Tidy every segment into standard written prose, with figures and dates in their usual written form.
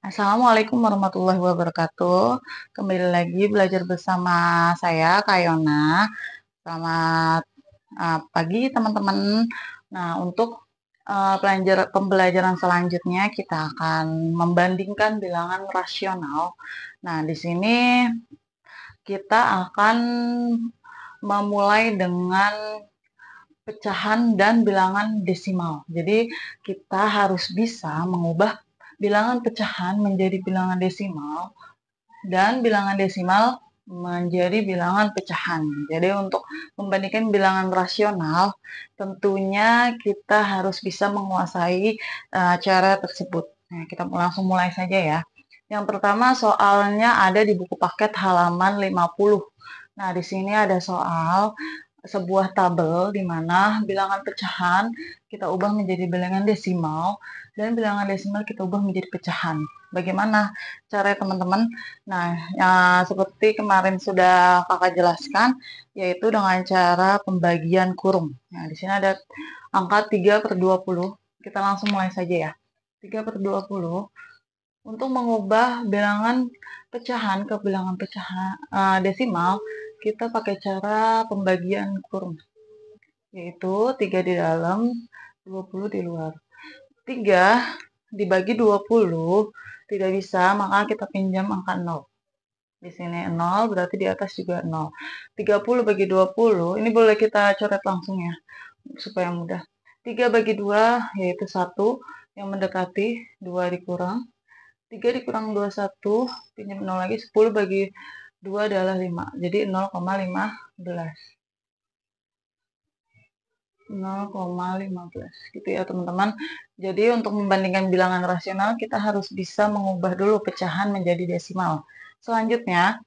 Assalamualaikum warahmatullahi wabarakatuh. Kembali lagi belajar bersama saya, Kayona. Selamat pagi, teman-teman. Nah, untuk pembelajaran selanjutnya kita akan membandingkan bilangan rasional. Nah, di sini kita akan memulai dengan pecahan dan bilangan desimal. Jadi, kita harus bisa mengubah bilangan pecahan menjadi bilangan desimal dan bilangan desimal menjadi bilangan pecahan. Jadi untuk membandingkan bilangan rasional, tentunya kita harus bisa menguasai cara tersebut. Nah, kita langsung mulai saja ya. Yang pertama soalnya ada di buku paket halaman 50. Nah, di sini ada soal sebuah tabel di mana bilangan pecahan kita ubah menjadi bilangan desimal dan bilangan desimal kita ubah menjadi pecahan. Bagaimana cara teman-teman? Nah, ya, seperti kemarin sudah kakak jelaskan, yaitu dengan cara pembagian kurung. Nah, di sini ada angka 3/20. Kita langsung mulai saja ya. 3/20. Untuk mengubah bilangan pecahan ke bilangan pecahan desimal, kita pakai cara pembagian kurung, yaitu 3 di dalam, 20 di luar. 3 dibagi 20 tidak bisa, maka kita pinjam angka 0. Di sini 0, berarti di atas juga 0. 30 bagi 20, ini boleh kita coret langsung ya, supaya mudah. 3 bagi 2, yaitu 1, yang mendekati 2 dikurang. 3 dikurang 21, pinjam 0 lagi, 10 bagi 2 adalah 5, jadi 0,15. 0,15 gitu ya teman-teman. Jadi untuk membandingkan bilangan rasional kita harus bisa mengubah dulu pecahan menjadi desimal. Selanjutnya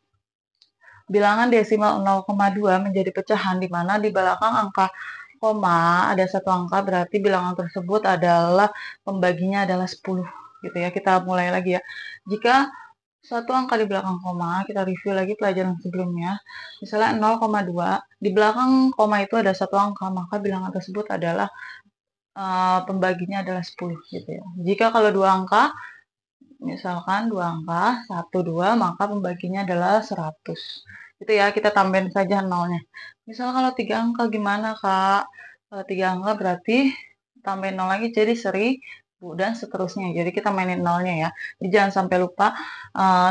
bilangan desimal 0,2 menjadi pecahan di mana di belakang angka koma ada satu angka, berarti bilangan tersebut adalah pembaginya adalah 10 gitu ya. Kita mulai lagi ya. Jika satu angka di belakang koma, kita review lagi pelajaran sebelumnya. Misalnya 0,2, di belakang koma itu ada satu angka, maka bilangan tersebut adalah pembaginya adalah 10 gitu ya. Jika kalau dua angka, misalkan dua angka, 1, 2, maka pembaginya adalah 100. Itu ya, kita tambahin saja nolnya. Misalnya kalau tiga angka gimana, Kak? Kalau tiga angka berarti tambahin nol lagi jadi 1000 dan seterusnya. Jadi kita mainin nolnya ya. Jadi jangan sampai lupa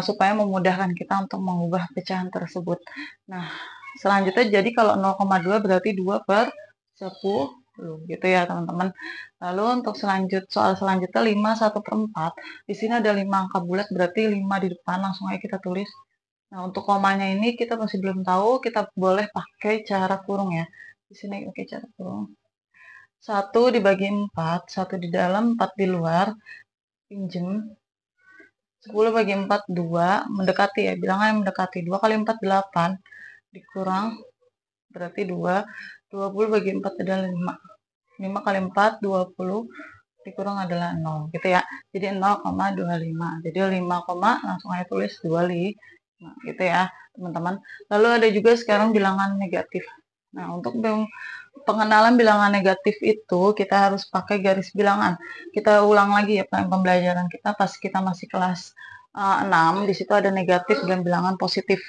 supaya memudahkan kita untuk mengubah pecahan tersebut. Nah, selanjutnya jadi kalau 0,2 berarti 2/10 gitu ya teman-teman. Lalu untuk soal selanjutnya 5 1/4. Di sini ada 5 angka bulat, berarti 5 di depan, langsung aja kita tulis. Nah, untuk komanya ini kita masih belum tahu, kita boleh pakai cara kurung ya. Di sini pakai cara kurung. 1 dibagi 4, 1 di dalam, 4 di luar, pinjem. 10 bagi 4, 2, mendekati ya, bilangan yang mendekati. 2 kali 4, 8, dikurang, berarti 2. 20 bagi 4 adalah 5. 5 kali 4, 20, dikurang adalah 0 gitu ya. Jadi 0,25. Jadi 5, langsung aja tulis 25 gitu ya teman-teman. Lalu ada juga sekarang bilangan negatif. Nah, untuk pengenalan bilangan negatif itu kita harus pakai garis bilangan. Kita ulang lagi ya pembelajaran kita pas kita masih kelas 6, di situ ada negatif dan bilangan positif.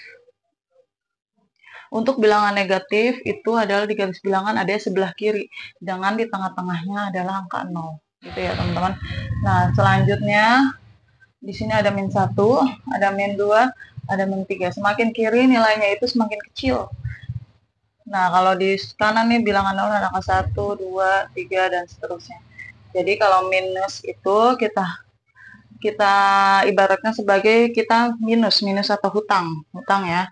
Untuk bilangan negatif itu adalah di garis bilangan ada sebelah kiri, sedangkan di tengah-tengahnya adalah angka 0 gitu ya teman-teman. Nah, selanjutnya di sini ada -1, ada -2, ada -3. Semakin kiri nilainya itu semakin kecil. Nah, kalau di kanan nih bilangan 0 ada angka 1, 2, 3 dan seterusnya. Jadi kalau minus itu kita kita ibaratnya sebagai kita minus atau hutang ya.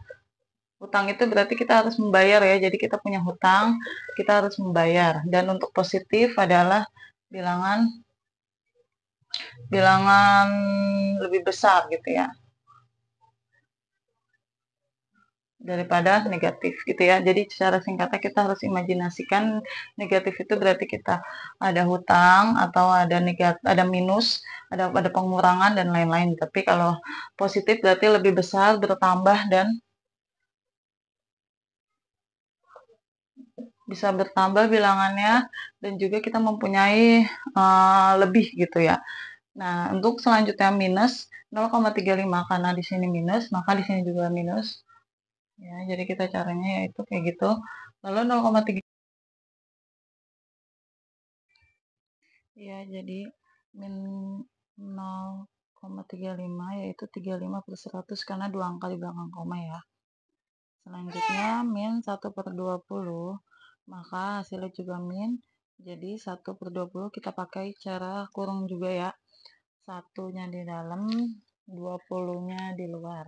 Hutang itu berarti kita harus membayar ya. Jadi kita punya hutang, kita harus membayar. Dan untuk positif adalah bilangan bilangan lebih besar gitu ya daripada negatif gitu ya. Jadi secara singkatnya kita harus imajinasikan negatif itu berarti kita ada hutang atau ada negatif, ada minus, ada pengurangan dan lain-lain. Tapi kalau positif berarti lebih besar, bertambah dan bisa bertambah bilangannya dan juga kita mempunyai lebih gitu ya. Nah, untuk selanjutnya minus 0,35 karena di sini minus, maka di sini juga minus. Ya, jadi kita caranya yaitu kayak gitu. Lalu 0,3 ya, jadi min 0,35 yaitu 35/100 karena dua angka di belakang koma ya. Selanjutnya min 1/20, maka hasilnya juga min. Jadi 1/20 kita pakai cara kurung juga ya. Satunya di dalam, 20-nya di luar.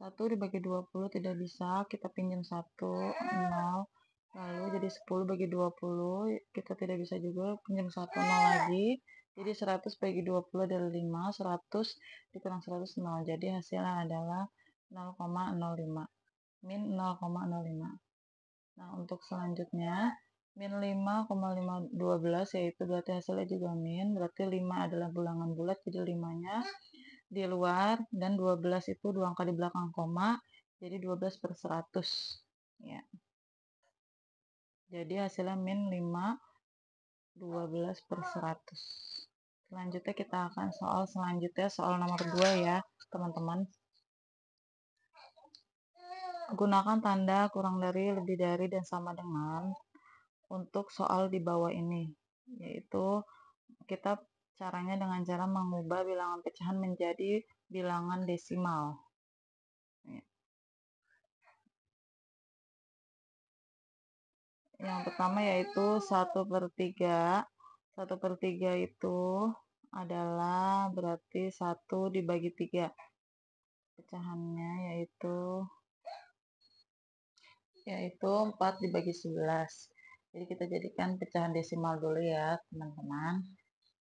1 dibagi 20 tidak bisa, kita pinjam 1, 0. Lalu jadi 10 bagi 20, kita tidak bisa juga, pinjam 1, 0 lagi. Jadi 100 bagi 20 adalah 5, 100 dikurang 100, 0. Jadi hasilnya adalah 0,05. Min 0,05. Nah, untuk selanjutnya, min 5,512 yaitu berarti hasilnya juga min, berarti 5 adalah bilangan bulat, jadi 5-nya di luar, dan 12 itu dua angka di belakang koma, jadi 12/100. Ya. Jadi hasilnya min 5, 12/100. Selanjutnya kita akan soal nomor 2 ya, teman-teman. Gunakan tanda kurang dari, lebih dari, dan sama dengan untuk soal di bawah ini, yaitu kita caranya dengan cara mengubah bilangan pecahan menjadi bilangan desimal. Yang pertama yaitu 1/3. 1/3 itu adalah berarti 1 dibagi 3. Pecahannya yaitu 4 dibagi 11. Jadi kita jadikan pecahan desimal dulu ya, teman-teman.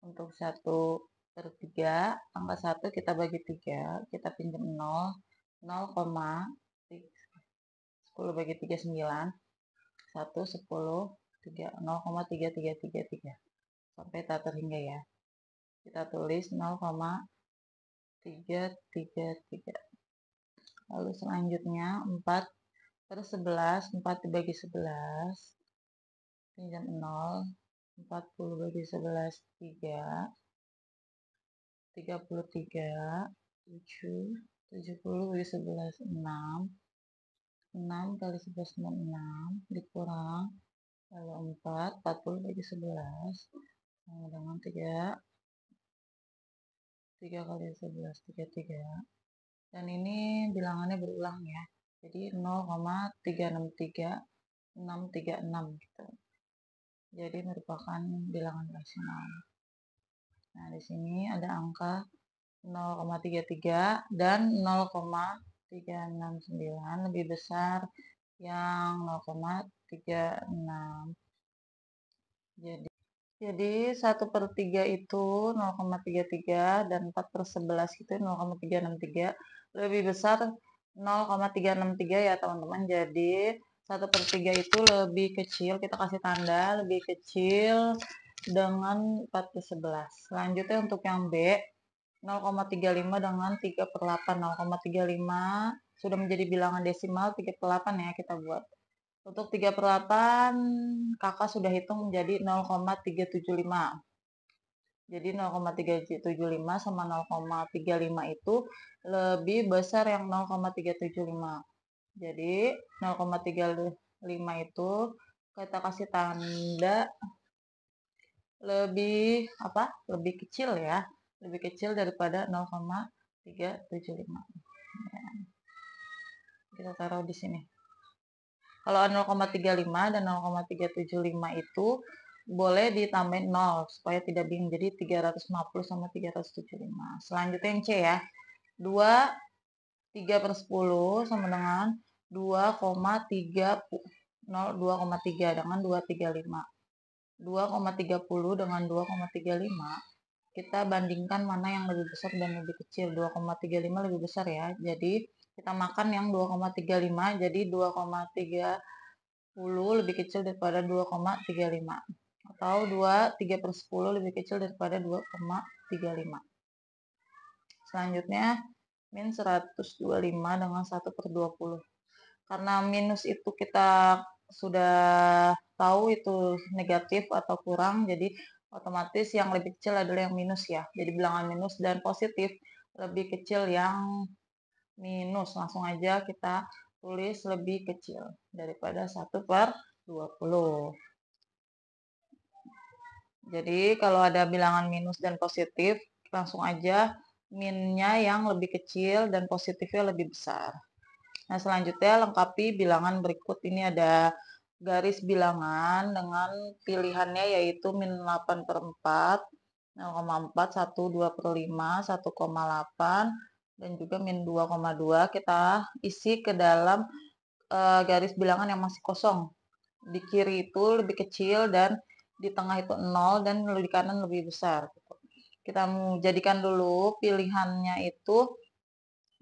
Untuk 1/3, angka 1 kita bagi 3, kita pinjam 0, 10 bagi 3, 9, 1, 10, 3, 0,3333. Sampai tak terhingga ya. Kita tulis 0,333. Lalu selanjutnya 4/11, 4 dibagi 11, pinjam 0, 40 bagi 11, 3, 33, 7, 70 bagi 11, 6, 6 kali 11, 6, dikurang, lalu 40 bagi 11, dengan 3 kali 11, 33. Dan ini bilangannya berulang ya. Jadi 0,363636 gitu. Jadi merupakan bilangan rasional. Nah, di sini ada angka 0,33 dan 0,369 lebih besar yang 0,36. Jadi 1/3 itu 0,33 dan 4/11 itu 0,363 lebih besar 0,363 ya teman-teman. Jadi 1/3 itu lebih kecil, kita kasih tanda lebih kecil dengan 4/11. Selanjutnya untuk yang B, 0,35 dengan 3/8. 0,35 sudah menjadi bilangan desimal, 3/8 ya kita buat. Untuk 3/8 kakak sudah hitung menjadi 0,375. Jadi 0,375 sama 0,35 itu lebih besar yang 0,375. Jadi 0,35 itu kita kasih tanda lebih kecil ya, lebih kecil daripada 0,375. Kita taruh di sini. Kalau 0,35 dan 0,375 itu boleh ditambahin 0 supaya tidak bingung. Jadi 350 sama 375. Selanjutnya yang C ya. 3/10 sama dengan 2,3 dengan 235. 2,30 dengan 2,35. Kita bandingkan mana yang lebih besar dan lebih kecil. 2,35 lebih besar ya. Jadi kita makan yang 2,35, jadi 2,30 lebih kecil daripada 2,35. Atau 3/10 lebih kecil daripada 2,35. Selanjutnya min 125 dengan 1/20. Karena minus itu kita sudah tahu itu negatif atau kurang, jadi Otomatis yang lebih kecil adalah yang minus ya. Jadi bilangan minus dan positif lebih kecil yang minus. Langsung aja kita tulis lebih kecil daripada 1/20. Jadi kalau ada bilangan minus dan positif, langsung aja minnya yang lebih kecil dan positifnya lebih besar. Nah, selanjutnya lengkapi bilangan berikut. Ini ada garis bilangan dengan pilihannya yaitu min 8/4, 0,4, 1, 2/5, 1,8, dan juga min 2,2. Kita isi ke dalam garis bilangan yang masih kosong. Di kiri itu lebih kecil dan di tengah itu 0 dan di kanan lebih besar. Kita jadikan dulu pilihannya itu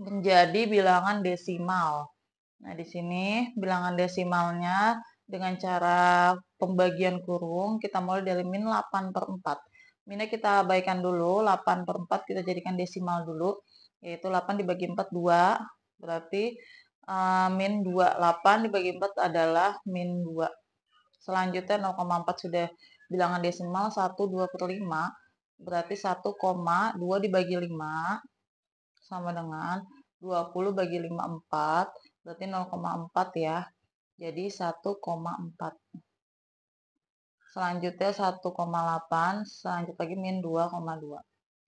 menjadi bilangan desimal. Nah, di sini bilangan desimalnya dengan cara pembagian kurung, kita mulai dari min 8/4. Minnya kita abaikan dulu, 8/4 kita jadikan desimal dulu, yaitu 8 dibagi 4, 2, berarti min 2. 8 dibagi 4 adalah min 2. Selanjutnya 0,4 sudah bilangan desimal, 1, 2/5, berarti 1,2 dibagi 5 sama dengan 20 bagi 5, 4, berarti 0,4 ya. Jadi 1,4. Selanjutnya 1,8, selanjutnya lagi min 2,2.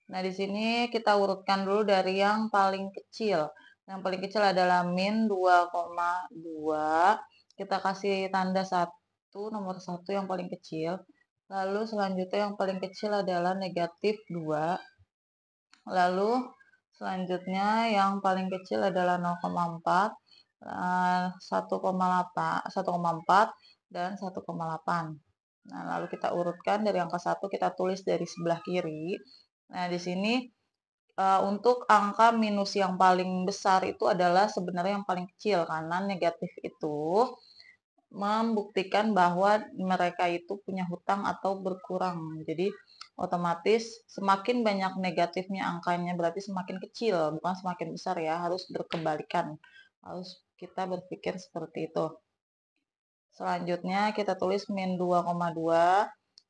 Nah, di sini kita urutkan dulu dari yang paling kecil. Yang paling kecil adalah min 2,2. Kita kasih tanda 1, nomor 1 yang paling kecil. Lalu selanjutnya yang paling kecil adalah negatif 2. Lalu selanjutnya yang paling kecil adalah 0,4, 1,8, 1,4 dan 1,8. Nah, lalu kita urutkan dari angka 1, kita tulis dari sebelah kiri. Nah, di sini untuk angka minus yang paling besar itu adalah sebenarnya yang paling kecil, karena negatif itu membuktikan bahwa mereka itu punya hutang atau berkurang. Jadi otomatis semakin banyak negatifnya angkanya berarti semakin kecil, bukan semakin besar ya, harus berkebalikan. Harus kita berpikir seperti itu. Selanjutnya kita tulis min 2,2,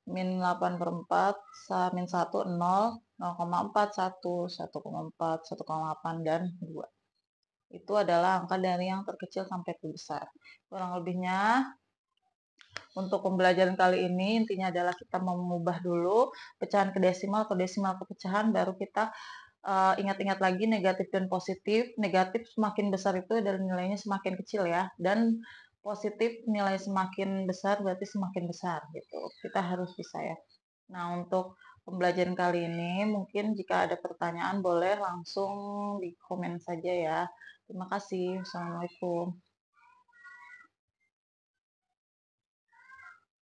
min 8/4, min 1, 0, 0,4, 1, 1,4, 1,8, dan 2. Itu adalah angka dari yang terkecil sampai terbesar. Kurang lebihnya untuk pembelajaran kali ini intinya adalah kita mengubah dulu pecahan ke desimal atau desimal ke pecahan, baru kita ingat-ingat lagi negatif dan positif. Negatif semakin besar itu adalah nilainya semakin kecil ya, dan positif nilai semakin besar berarti semakin besar gitu. Kita harus bisa ya. Nah, untuk pembelajaran kali ini mungkin jika ada pertanyaan boleh langsung di komen saja ya. Terima kasih. Assalamualaikum.